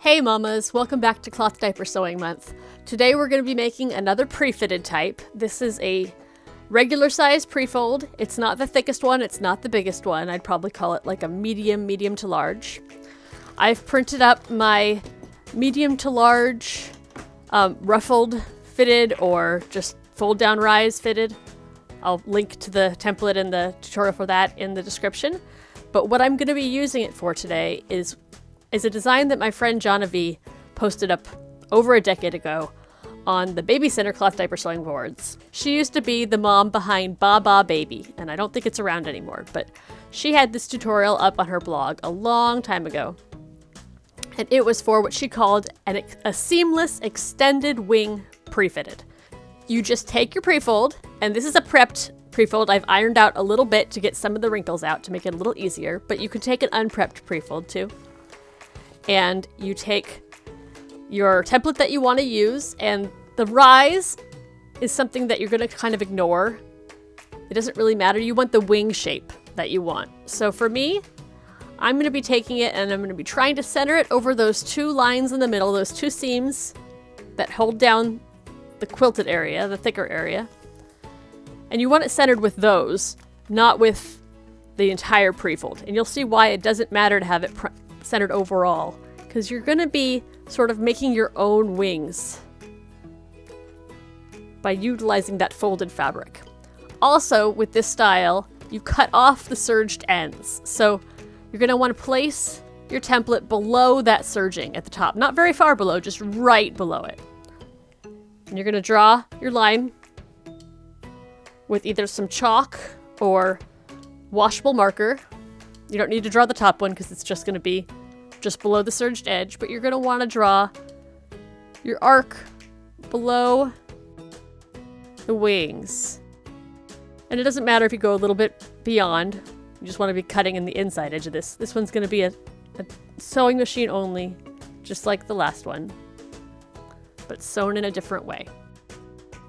Hey mamas, welcome back to Cloth Diaper Sewing Month. Today we're going to be making another pre-fitted type. This is a regular size pre-fold. It's not the thickest one, it's not the biggest one. I'd probably call it like a medium to large. I've printed up my medium to large ruffled fitted or just fold down rise fitted. I'll link to the template and the tutorial for that in the description. But what I'm going to be using it for today is a design that my friend Jonavi posted up over a decade ago on the Baby Center cloth diaper sewing boards. She used to be the mom behind Ba Baby, and I don't think it's around anymore, but she had this tutorial up on her blog a long time ago. And it was for what she called a seamless extended wing pre-fitted. You just take your pre-fold, and this is a prepped pre-fold. I've ironed out a little bit to get some of the wrinkles out to make it a little easier, but you could take an unprepped pre-fold too. And you take your template that you want to use, and the rise is something that you're going to kind of ignore. It doesn't really matter. You want the wing shape that you want. So for me, I'm going to be taking it and I'm going to be trying to center it over those two lines in the middle, those two seams that hold down the quilted area, the thicker area. And you want it centered with those, not with the entire pre-fold. And you'll see why it doesn't matter to have it centered overall, because you're going to be sort of making your own wings by utilizing that folded fabric. Also, with this style, you cut off the serged ends. So you're going to want to place your template below that serging at the top. Not very far below, just right below it. And you're going to draw your line with either some chalk or washable marker. You don't need to draw the top one because it's just going to be just below the serged edge, but you're going to want to draw your arc below the wings. And it doesn't matter if you go a little bit beyond. You just want to be cutting in the inside edge of this. This one's going to be a sewing machine only, just like the last one, but sewn in a different way.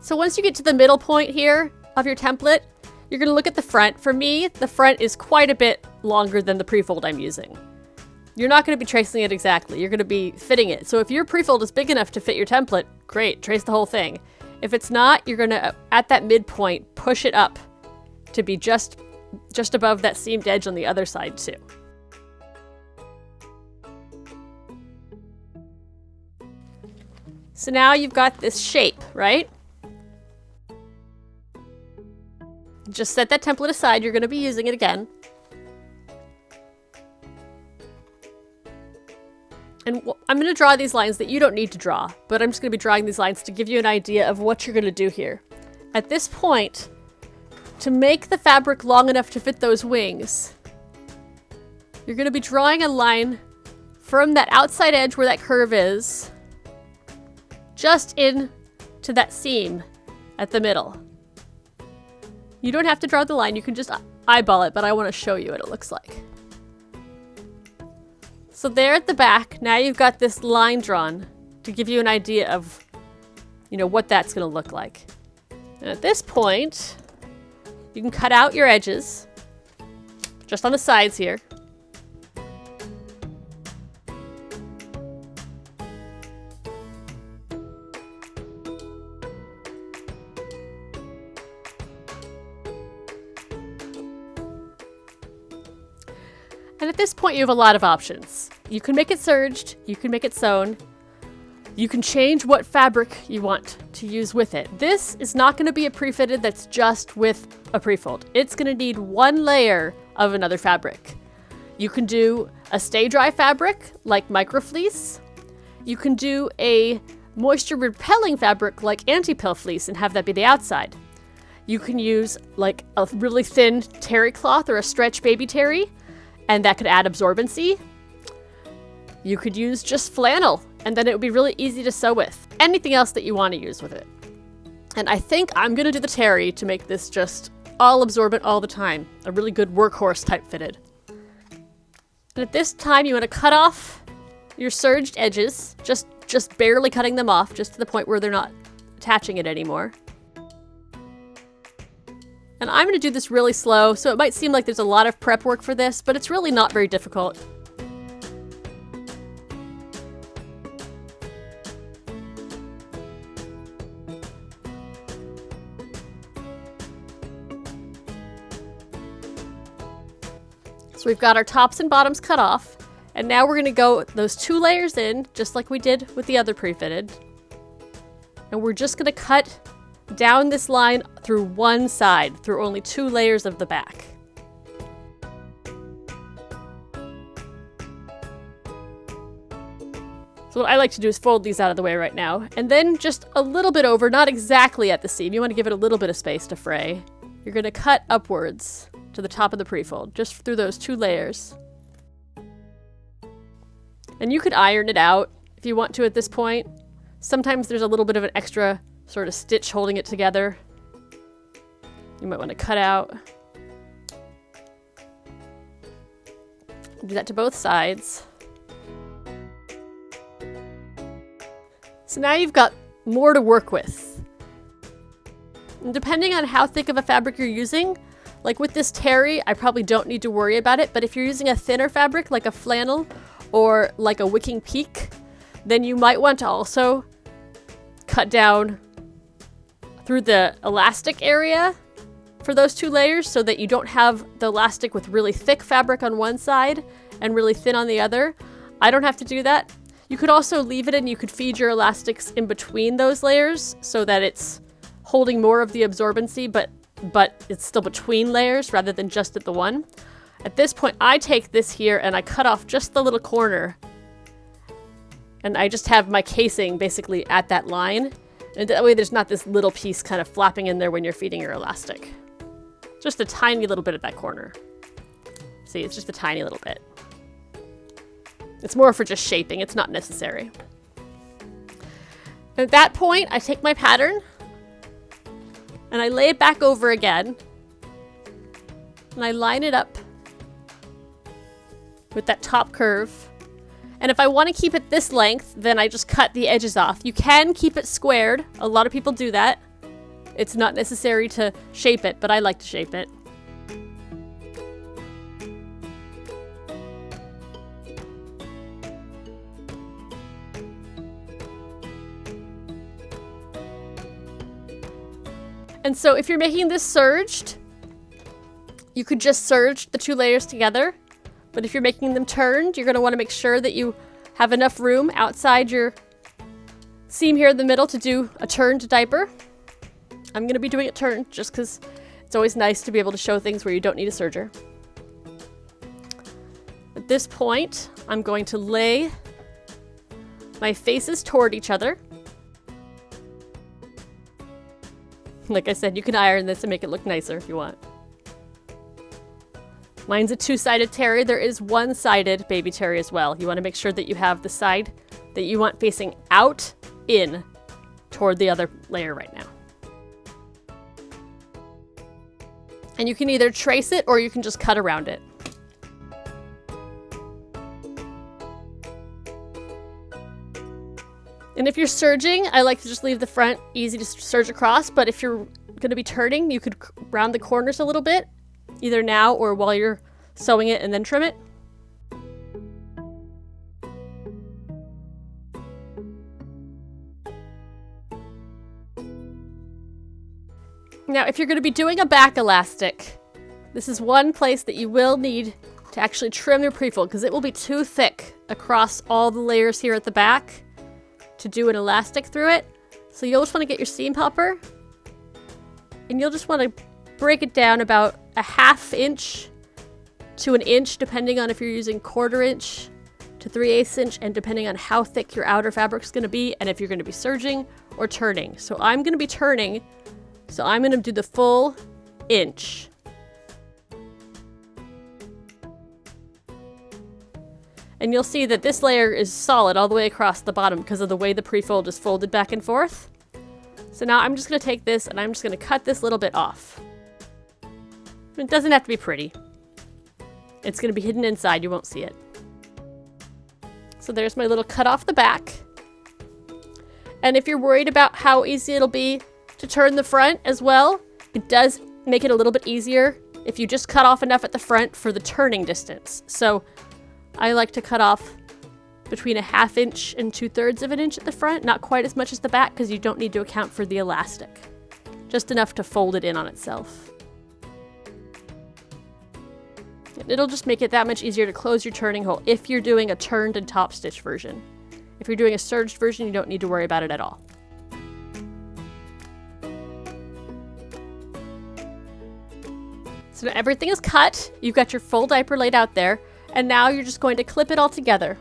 So once you get to the middle point here of your template, you're going to look at the front. For me, the front is quite a bit longer than the pre-fold I'm using. You're not going to be tracing it exactly. You're going to be fitting it. So if your pre-fold is big enough to fit your template, great, trace the whole thing. If it's not, you're going to, at that midpoint, push it up to be just above that seamed edge on the other side too. So now you've got this shape, right? Just set that template aside. You're going to be using it again. And I'm going to draw these lines that you don't need to draw, but I'm just going to be drawing these lines to give you an idea of what you're going to do here. At this point, to make the fabric long enough to fit those wings, you're going to be drawing a line from that outside edge where that curve is, just in to that seam at the middle. You don't have to draw the line, you can just eyeball it, but I want to show you what it looks like. So there at the back, now you've got this line drawn to give you an idea of, what that's going to look like. And at this point, you can cut out your edges, just on the sides here. And at this point, you have a lot of options. You can make it serged, you can make it sewn, you can change what fabric you want to use with it. This is not going to be a pre-fitted that's just with a pre-fold. It's going to need one layer of another fabric. You can do a stay dry fabric like microfleece. You can do a moisture repelling fabric like anti-pill fleece and have that be the outside. You can use like a really thin terry cloth or a stretch baby terry, and that could add absorbency. You could use just flannel, and then it would be really easy to sew with. Anything else that you want to use with it. And I think I'm going to do the terry to make this just all absorbent all the time. A really good workhorse type fitted. And at this time, you want to cut off your serged edges, just barely cutting them off, just to the point where they're not attaching it anymore. And I'm going to do this really slow, so it might seem like there's a lot of prep work for this, but it's really not very difficult. So we've got our tops and bottoms cut off, and now we're gonna go those 2 layers in, just like we did with the other pre-fitted. And we're just gonna cut down this line through one side, through only 2 layers of the back. So what I like to do is fold these out of the way right now, and then just a little bit over, not exactly at the seam, you want to give it a little bit of space to fray. You're going to cut upwards to the top of the prefold, just through those 2 layers. And you could iron it out if you want to at this point. Sometimes there's a little bit of an extra sort of stitch holding it together. You might want to cut out. Do that to both sides. So now you've got more to work with. And depending on how thick of a fabric you're using, like with this terry, I probably don't need to worry about it, but if you're using a thinner fabric like a flannel or like a wicking peak, then you might want to also cut down through the elastic area for those 2 layers so that you don't have the elastic with really thick fabric on one side and really thin on the other. I don't have to do that. You could also leave it and you could feed your elastics in between those layers so that it's holding more of the absorbency, but it's still between layers rather than just at the one. At this point, I take this here and I cut off just the little corner. And I just have my casing basically at that line. And that way there's not this little piece kind of flapping in there when you're feeding your elastic. Just a tiny little bit at that corner. See, it's just a tiny little bit. It's more for just shaping, it's not necessary. At that point, I take my pattern and I lay it back over again and I line it up with that top curve. And if I want to keep it this length, then I just cut the edges off. You can keep it squared. A lot of people do that. It's not necessary to shape it, but I like to shape it. And so if you're making this serged, you could just serge the 2 layers together. But if you're making them turned, you're going to want to make sure that you have enough room outside your seam here in the middle to do a turned diaper. I'm going to be doing it turned just because it's always nice to be able to show things where you don't need a serger. At this point, I'm going to lay my faces toward each other. Like I said, you can iron this and make it look nicer if you want. Mine's a 2-sided terry. There is 1-sided baby terry as well. You want to make sure that you have the side that you want facing out, in, toward the other layer right now. And you can either trace it or you can just cut around it. And if you're serging, I like to just leave the front easy to serge across, but if you're going to be turning, you could round the corners a little bit, either now or while you're sewing it and then trim it. Now, if you're going to be doing a back elastic, this is one place that you will need to actually trim your prefold because it will be too thick across all the layers here at the back to do an elastic through it. So you'll just want to get your seam popper and you'll just want to break it down about a 1/2 inch to 1 inch, depending on if you're using 1/4 inch to 3/8 inch, and depending on how thick your outer fabric is going to be and if you're going to be serging or turning. So I'm going to be turning, so I'm going to do the full inch. And you'll see that this layer is solid all the way across the bottom because of the way the prefold is folded back and forth. So now I'm just going to take this and I'm just going to cut this little bit off. It doesn't have to be pretty. It's going to be hidden inside, you won't see it. So there's my little cut off the back. And if you're worried about how easy it'll be to turn the front as well, it does make it a little bit easier if you just cut off enough at the front for the turning distance. So I like to cut off between a 1/2 inch and 2/3 of an inch at the front, not quite as much as the back because you don't need to account for the elastic. Just enough to fold it in on itself. It'll just make it that much easier to close your turning hole if you're doing a turned and top stitch version. If you're doing a serged version, you don't need to worry about it at all. So now everything is cut, you've got your full diaper laid out there, and now you're just going to clip it all together.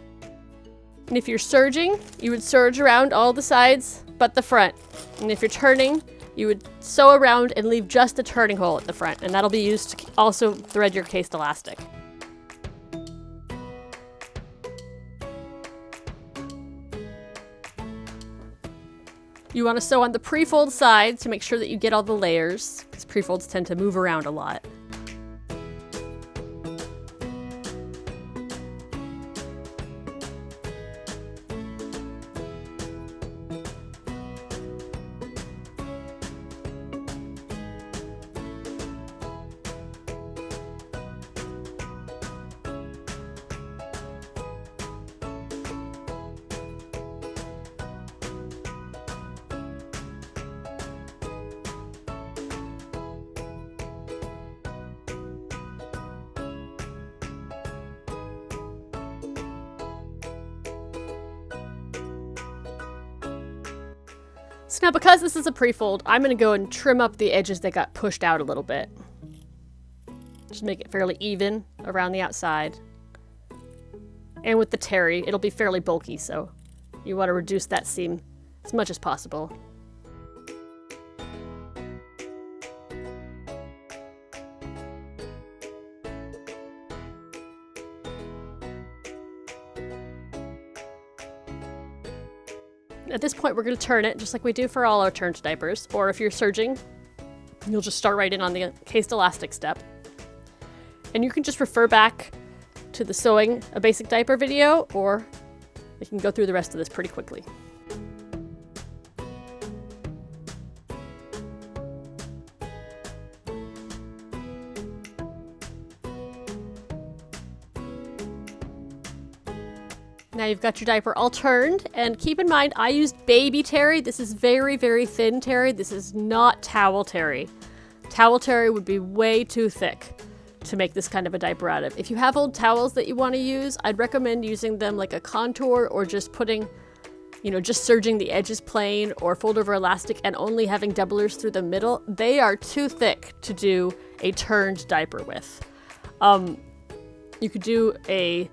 And if you're serging, you would serge around all the sides but the front. And if you're turning, you would sew around and leave just a turning hole at the front, and that'll be used to also thread your cased elastic. You want to sew on the prefold side to make sure that you get all the layers, because prefolds tend to move around a lot. So now, because this is a prefold, I'm going to go and trim up the edges that got pushed out a little bit. Just make it fairly even around the outside. And with the terry, it'll be fairly bulky, so you want to reduce that seam as much as possible. At this point, we're going to turn it just like we do for all our turned diapers, or if you're serging, you'll just start right in on the cased elastic step. And you can just refer back to the sewing a basic diaper video, or we can go through the rest of this pretty quickly. Now you've got your diaper all turned, and keep in mind I used baby terry. This is very, very thin terry. This is not towel terry. Towel terry would be way too thick to make this kind of a diaper out of. If you have old towels that you want to use, I'd recommend using them like a contour, or just putting, just serging the edges plain, or fold over elastic and only having doublers through the middle. They are too thick to do a turned diaper with. You could do a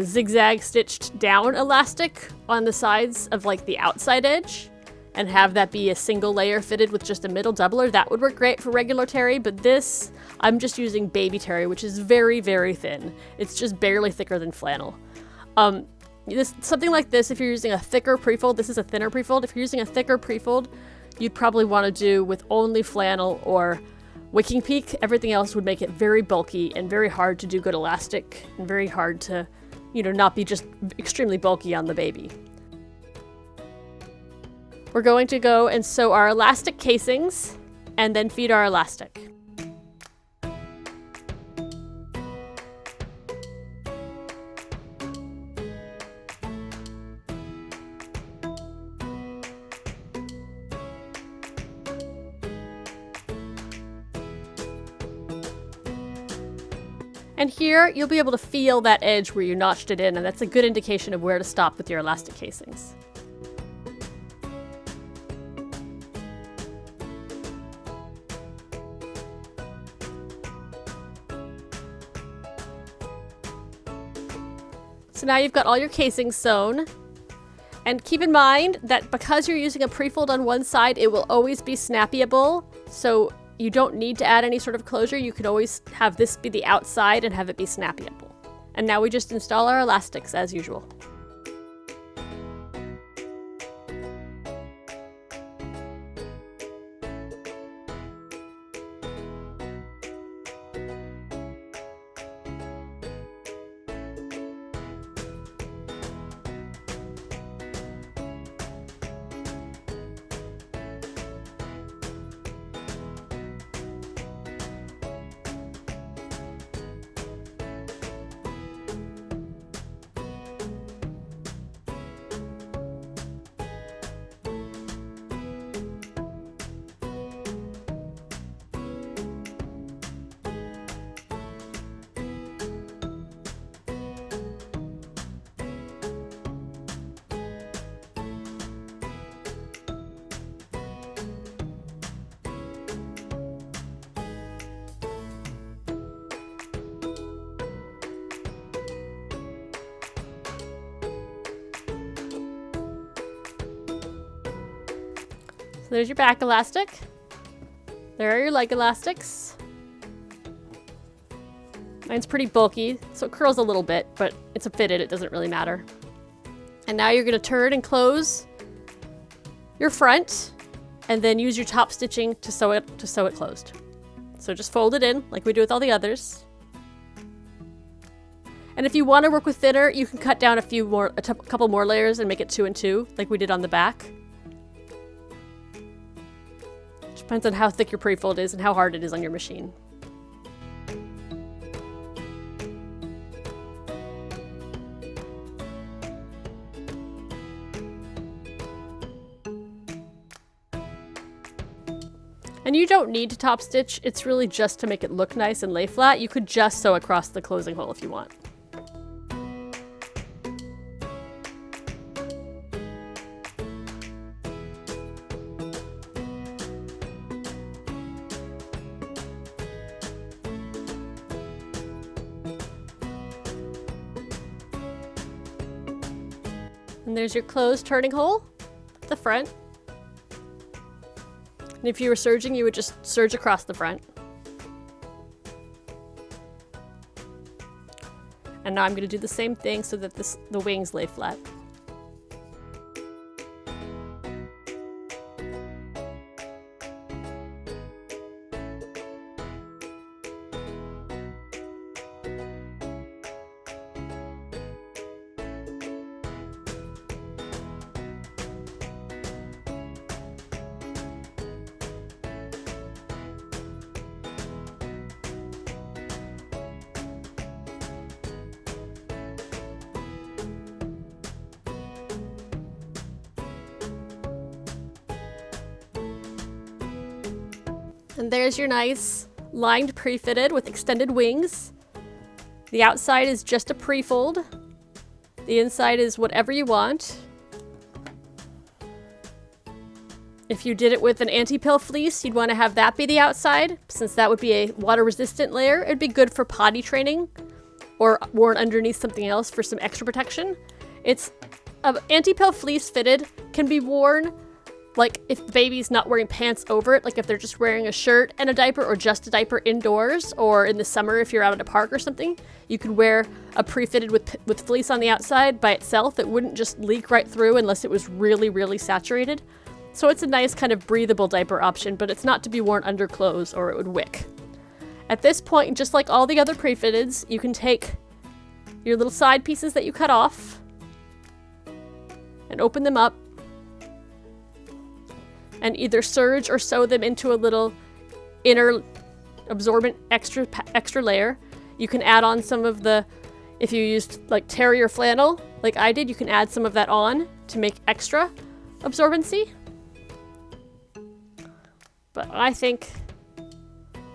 zigzag stitched down elastic on the sides of like the outside edge and have that be a single layer fitted with just a middle doubler. That would work great for regular terry, but this, I'm just using baby terry, which is very, very thin. It's just barely thicker than flannel. Something like this, if you're using a thicker prefold, this is a thinner prefold. If you're using a thicker prefold, you'd probably want to do with only flannel or wicking peak. Everything else would make it very bulky and very hard to do good elastic, and very hard to not be just extremely bulky on the baby. We're going to go and sew our elastic casings and then feed our elastic. And here, you'll be able to feel that edge where you notched it in, and that's a good indication of where to stop with your elastic casings. So now you've got all your casings sewn. And keep in mind that because you're using a prefold on one side, it will always be snappyable. So you don't need to add any sort of closure. You could always have this be the outside and have it be snappyable. And now we just install our elastics as usual. So there's your back elastic. There are your leg elastics. Mine's pretty bulky, so it curls a little bit, but it's a fitted, it doesn't really matter. And now you're gonna turn and close your front, and then use your top stitching to sew it closed. So just fold it in like we do with all the others. And if you want to work with thinner, you can cut down a couple more layers and make it 2 and 2, like we did on the back. Depends on how thick your prefold is and how hard it is on your machine. And you don't need to top stitch, it's really just to make it look nice and lay flat. You could just sew across the closing hole if you want. And there's your closed turning hole at the front. And if you were serging, you would just serge across the front. And now I'm going to do the same thing so that the wings lay flat. And there's your nice lined pre-fitted with extended wings. The outside is just a pre-fold. The inside is whatever you want. If you did it with an anti-pill fleece, you'd want to have that be the outside, since that would be a water-resistant layer. It'd be good for potty training or worn underneath something else for some extra protection. It's anti-pill fleece fitted can be worn like if the baby's not wearing pants over it, like if they're just wearing a shirt and a diaper or just a diaper indoors, or in the summer if you're out at a park or something, you could wear a pre-fitted with fleece on the outside by itself. It wouldn't just leak right through unless it was really, really saturated. So it's a nice kind of breathable diaper option, but it's not to be worn under clothes or it would wick. At this point, just like all the other pre-fitteds, you can take your little side pieces that you cut off and open them up and either serge or sew them into a little inner absorbent extra layer. You can add on some of the, if you used like terry or flannel, like I did, you can add some of that on to make extra absorbency. But I think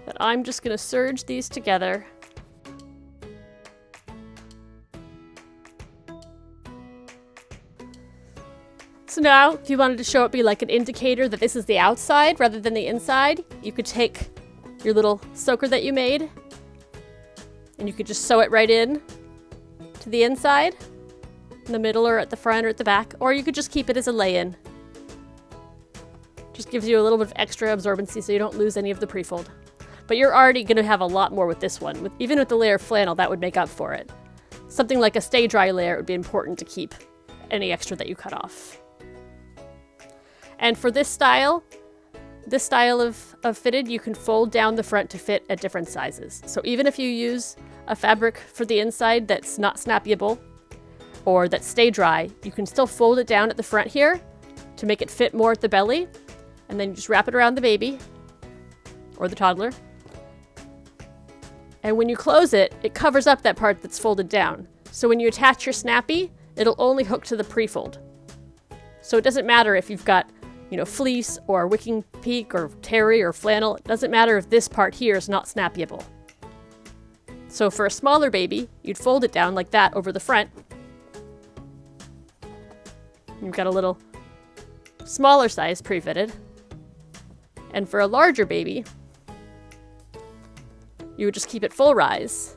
that I'm just gonna serge these together. So now, if you wanted to show it be like an indicator that this is the outside rather than the inside, you could take your little soaker that you made and you could just sew it right in to the inside, in the middle or at the front or at the back, or you could just keep it as a lay-in. Just gives you a little bit of extra absorbency so you don't lose any of the pre-fold. But you're already going to have a lot more with this one. Even with the layer of flannel, that would make up for it. Something like a stay dry layer would be important to keep any extra that you cut off. And for this style of fitted, you can fold down the front to fit at different sizes. So even if you use a fabric for the inside that's not snappyable or that stay dry, you can still fold it down at the front here to make it fit more at the belly. And then you just wrap it around the baby or the toddler. And when you close it, it covers up that part that's folded down. So when you attach your snappy, it'll only hook to the pre-fold. So it doesn't matter if you've got, fleece or wicking peak or terry or flannel. It doesn't matter if this part here is not snappyable. So for a smaller baby, you'd fold it down like that over the front. You've got a little smaller size pre-fitted. And for a larger baby, you would just keep it full rise.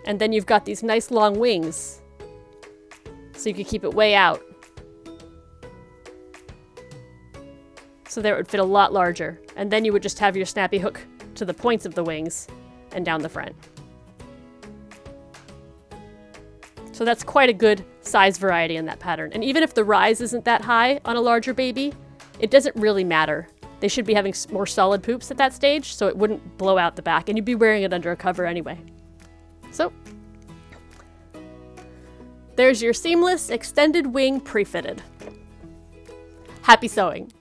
And then you've got these nice long wings, so you can keep it way out. So there it would fit a lot larger. And then you would just have your snappy hook to the points of the wings and down the front. So that's quite a good size variety in that pattern. And even if the rise isn't that high on a larger baby, it doesn't really matter. They should be having more solid poops at that stage, so it wouldn't blow out the back, and you'd be wearing it under a cover anyway. So there's your seamless extended wing pre-fitted. Happy sewing!